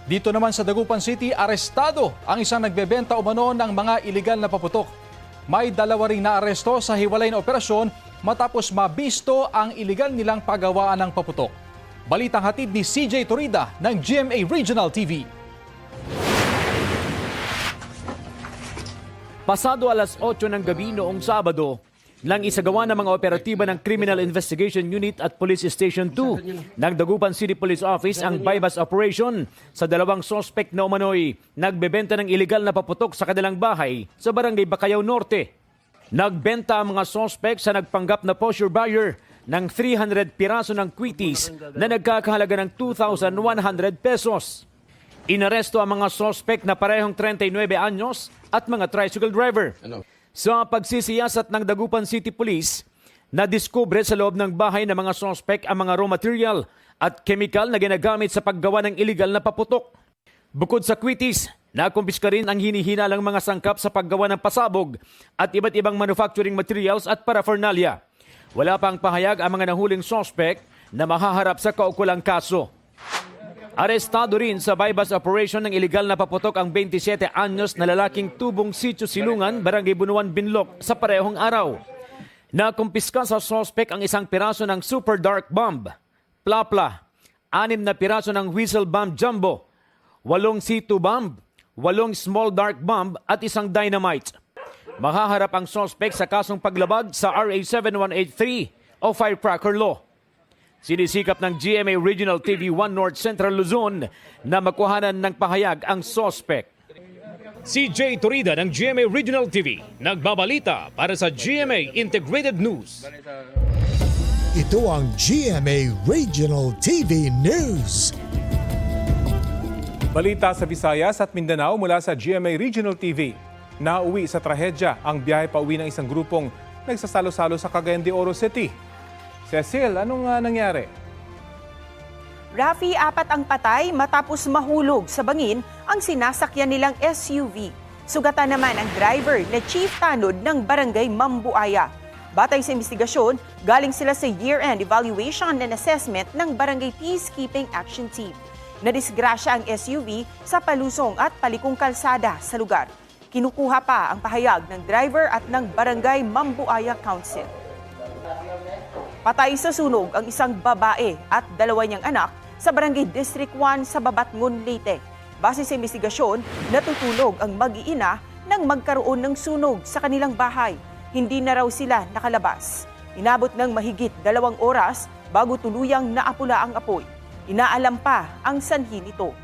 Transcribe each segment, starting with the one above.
Dito naman sa Dagupan City, arestado ang isang nagbebenta umano ng mga iligal na paputok. May dalawa ring naaresto sa hiwalay na operasyon matapos mabisto ang iligal nilang paggawaan ng paputok. Balitang hatid ni CJ Torida ng GMA Regional TV. Pasado alas 8 ng gabi noong Sabado, nang isagawa ng mga operatiba ng Criminal Investigation Unit at Police Station 2 ng Dagupan City Police Office ang bypass operation sa dalawang sospek na umano'y nagbebenta ng iligal na paputok sa kanilang bahay sa Barangay Bacayao Norte. Nagbenta ang mga sospek sa nagpanggap na posture buyer ng 300 piraso ng quitties na nagkakahalaga ng 2,100 pesos. Inaresto ang mga sospek na parehong 39 anyos at mga tricycle driver. Sa pagsisiyasat ng Dagupan City Police, nadiskubre sa loob ng bahay ng mga sospek ang mga raw material at chemical na ginagamit sa paggawa ng iligal na paputok. Bukod sa quitties, nakumpiska rin ang hinihinalang mga sangkap sa paggawa ng pasabog at iba't ibang manufacturing materials at paraphernalia. Wala pang pahayag ang mga nahuling sospek na mahaharap sa kaukulang kaso. Arestado rin sa bypass operation ng iligal na paputok ang 27 anyos na lalaking tubong Sitio Silungan, Barangay Bunuan, Binloc sa parehong araw. Nakumpiska sa sospek ang isang piraso ng super dark bomb, plapla, 6 na piraso ng whistle bomb jumbo, 8 C2 bomb, 8 small dark bomb at isang dynamite. Mahaharap ang sospek sa kasong paglabag sa RA 7183 o firecracker law. Sinisikap ng GMA Regional TV 1 North Central Luzon na makuhanan ng pahayag ang sospek. CJ Torida ng GMA Regional TV, nagbabalita para sa GMA Integrated News. Ito ang GMA Regional TV News. Balita sa Visayas at Mindanao mula sa GMA Regional TV. Nauwi sa trahedya ang biyahe pauwi ng isang grupong nagsasalo-salo sa Cagayan de Oro City. Cecil, anong nangyari? Rafi, 4 ang patay matapos mahulog sa bangin ang sinasakyan nilang SUV. Sugatan naman ang driver na chief tanod ng Barangay Mambuaya. Batay sa investigasyon, galing sila sa year-end evaluation and assessment ng Barangay Peacekeeping Action Team. Nadisgrasya ang SUV sa palusong at palikong kalsada sa lugar. Kinukuha pa ang pahayag ng driver at ng Barangay Mambuaya Council. Patay sa sunog ang isang babae at 2 niyang anak sa Barangay District 1 sa Babatngon, Leyte. Base sa investigasyon, natutulog ang mag-iina nang magkaroon ng sunog sa kanilang bahay. Hindi na raw sila nakalabas. Inabot ng mahigit 2 oras bago tuluyang naapula ang apoy. Inaalam pa ang sanhi nito.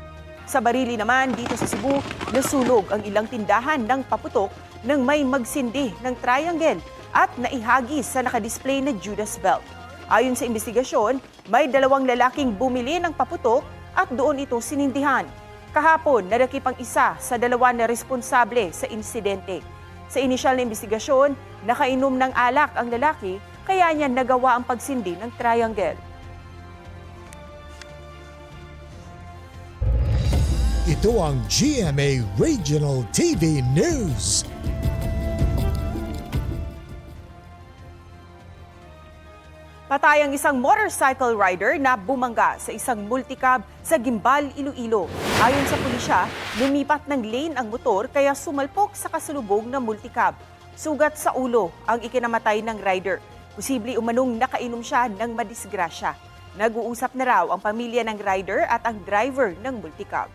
Sa Barili naman, dito sa Cebu, nasunog ang ilang tindahan ng paputok nang may magsindi ng triangle at naihagis sa nakadisplay na Judas Belt. Ayon sa investigasyon, may 2 lalaking bumili ng paputok at doon ito sinindihan. Kahapon, nadakip ang isa sa 2 na responsable sa insidente. Sa inisyal na investigasyon, nakainom ng alak ang lalaki kaya niya nagawa ang pagsindi ng triangle. Ito ang GMA Regional TV News. Patay ang isang motorcycle rider na bumangga sa isang multicab sa Gimbal, Iloilo. Ayon sa pulisya, lumipat ng lane ang motor kaya sumalpok sa kasalubong ng multicab. Sugat sa ulo ang ikinamatay ng rider. Posible umanong nakainom siya ng madisgrasya. Nag-uusap na raw ang pamilya ng rider at ang driver ng multicab.